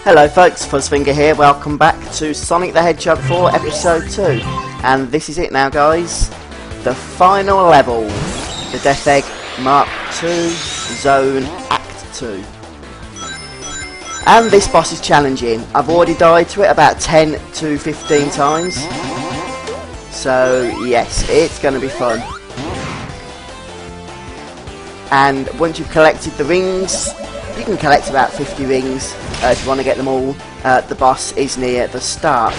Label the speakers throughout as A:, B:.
A: Hello folks, Fuzzfinger here, welcome back to Sonic the Hedgehog 4 Episode 2. And this is it now guys, the final level, the Death Egg Mark II Zone Act 2. And this boss is challenging. I've already died to it about 10 to 15 times. So yes, it's going to be fun. And once you've collected the rings, you can collect about 50 rings if you want to get them all. The boss is near the start.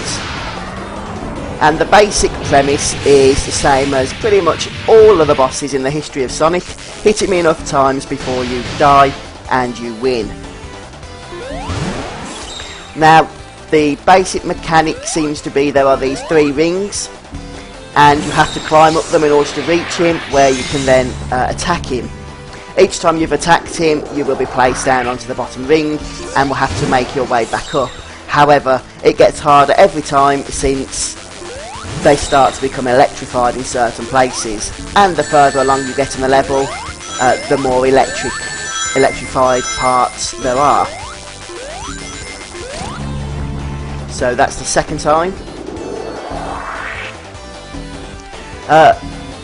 A: And the basic premise is the same as pretty much all of the bosses in the history of Sonic. Hit it me enough times before you die and you win. Now, the basic mechanic seems to be there are these 3 rings and you have to climb up them in order to reach him, where you can then attack him. Each time you've attacked him, you will be placed down onto the bottom ring and will have to make your way back up. However, it gets harder every time since they start to become electrified in certain places. And the further along you get in the level, the more electrified parts there are. So that's the second time.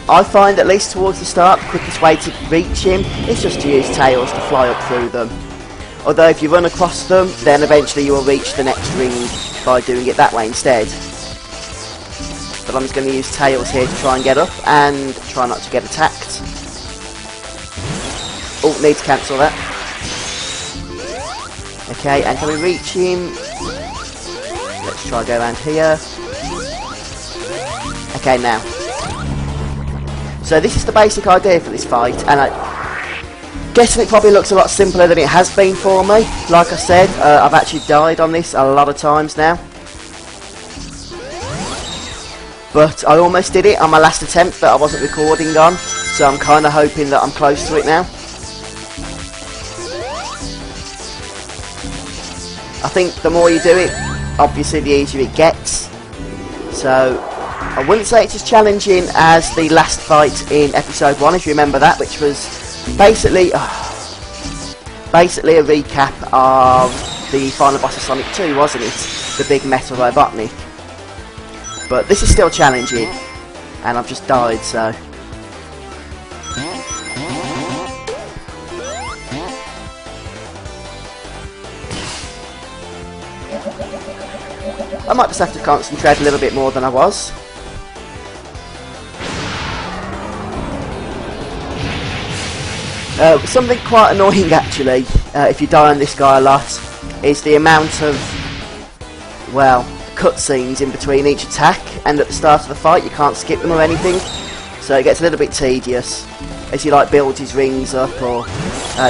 A: I find, at least towards the start, the quickest way to reach him is just to use Tails to fly up through them. Although if you run across them, then eventually you will reach the next ring by doing it that way instead. But I'm just going to use Tails here to try and get up and try not to get attacked. Oh, need to cancel that. Okay, and can we reach him? Let's try go around here. Okay, now. So this is the basic idea for this fight, and I'm guessing it probably looks a lot simpler than it has been for me. Like I said, I've actually died on this a lot of times now. But I almost did it on my last attempt that I wasn't recording on, so I'm kind of hoping that I'm close to it now. I think the more you do it, obviously the easier it gets. So I wouldn't say it's as challenging as the last fight in episode 1, if you remember that, which was basically a recap of the final boss of Sonic 2, wasn't it? The big metal Robotnik. But this is still challenging, and I've just died, so. I might just have to concentrate a little bit more than I was. Something quite annoying actually, if you die on this guy a lot, is the amount of, well, cutscenes in between each attack, and at the start of the fight you can't skip them or anything, so it gets a little bit tedious as he like builds his rings up or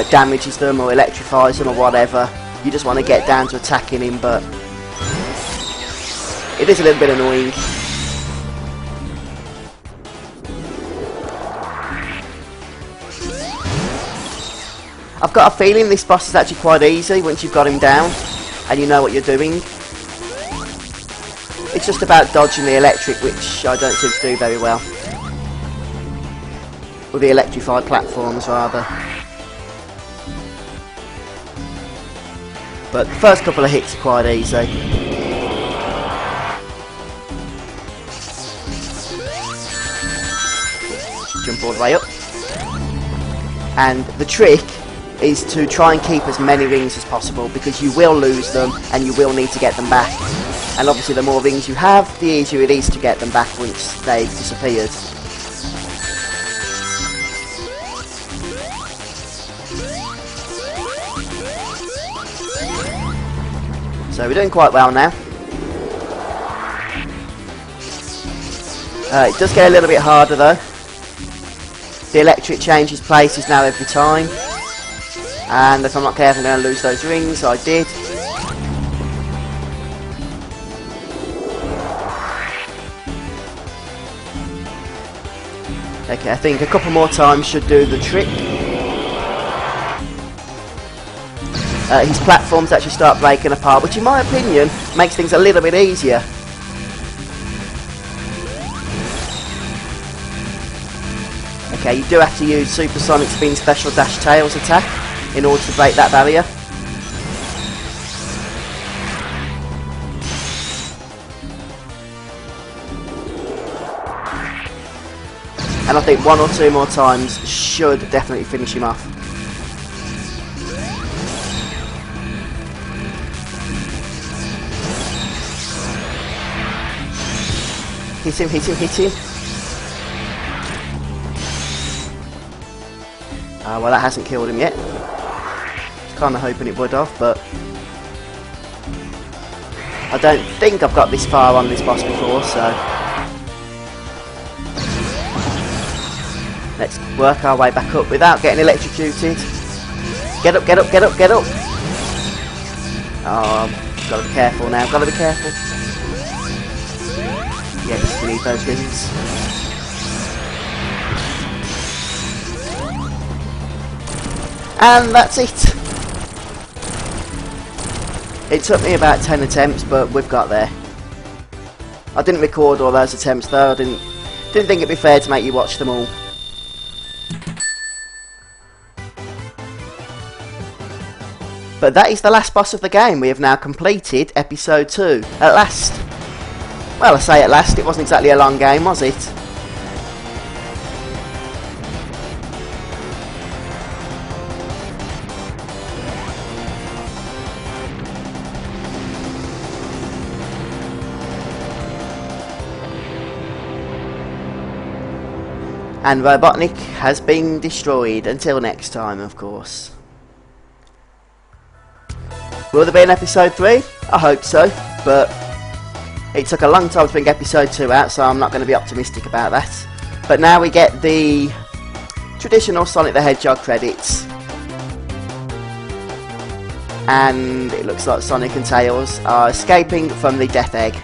A: damages them or electrifies them or whatever. You just want to get down to attacking him, but it is a little bit annoying. I've got a feeling this boss is actually quite easy once you've got him down and you know what you're doing. It's just about dodging the electric, which I don't seem to do very well. Or the electrified platforms rather. But the first couple of hits are quite easy. Jump all the way up. And the trick is to try and keep as many rings as possible, because you will lose them and you will need to get them back. And obviously the more rings you have, the easier it is to get them back once they've disappeared. So we're doing quite well now. It does get a little bit harder though. The electric changes places now every time. And if I'm not careful, I'm going to lose those rings. I did. Okay, I think a couple more times should do the trick. His platforms actually start breaking apart, which in my opinion makes things a little bit easier. Okay, you do have to use Supersonic Spin Special Dash Tails attack in order to break that barrier. and I think 1 or 2 more times should definitely finish him off. Hit him, hit him, hit him. Well, that hasn't killed him yet. Kind of hoping it would have, but I don't think I've got this far on this boss before, so let's work our way back up without getting electrocuted. Get up, get up, get up, get up! Oh, gotta be careful now, gotta be careful. Yes, we need those rings. And that's it. It took me about 10 attempts, but we've got there. I didn't record all those attempts though. I didn't think it'd be fair to make you watch them all. But that is the last boss of the game. We have now completed episode 2 at last. Well, I say at last, it wasn't exactly a long game, was it? And Robotnik has been destroyed. Until next time, of course. Will there be an episode 3? I hope so, but it took a long time to bring episode 2 out, so I'm not going to be optimistic about that. But now we get the traditional Sonic the Hedgehog credits. And it looks like Sonic and Tails are escaping from the Death Egg.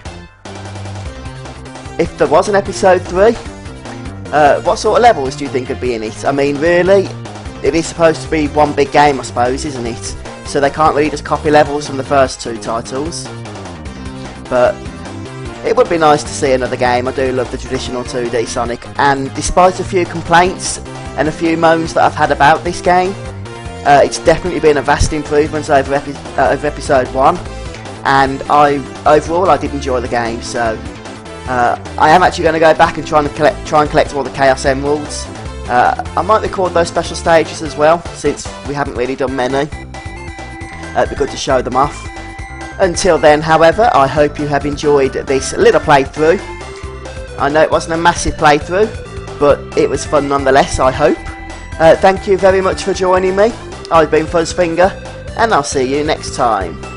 A: If there was an episode 3, what sort of levels do you think would be in it? I mean, really, it is supposed to be one big game, I suppose, isn't it? So they can't really just copy levels from the first 2 titles. But it would be nice to see another game. I do love the traditional 2D Sonic, and despite a few complaints and a few moans that I've had about this game, it's definitely been a vast improvement over episode 1, and overall I did enjoy the game. So I am actually going to go back and try and collect all the Chaos Emeralds. I might record those special stages as well, since we haven't really done many. It'd be good to show them off. Until then, however, I hope you have enjoyed this little playthrough. I know it wasn't a massive playthrough, but it was fun nonetheless, I hope. Thank you very much for joining me. I've been Fuzzfinger, and I'll see you next time.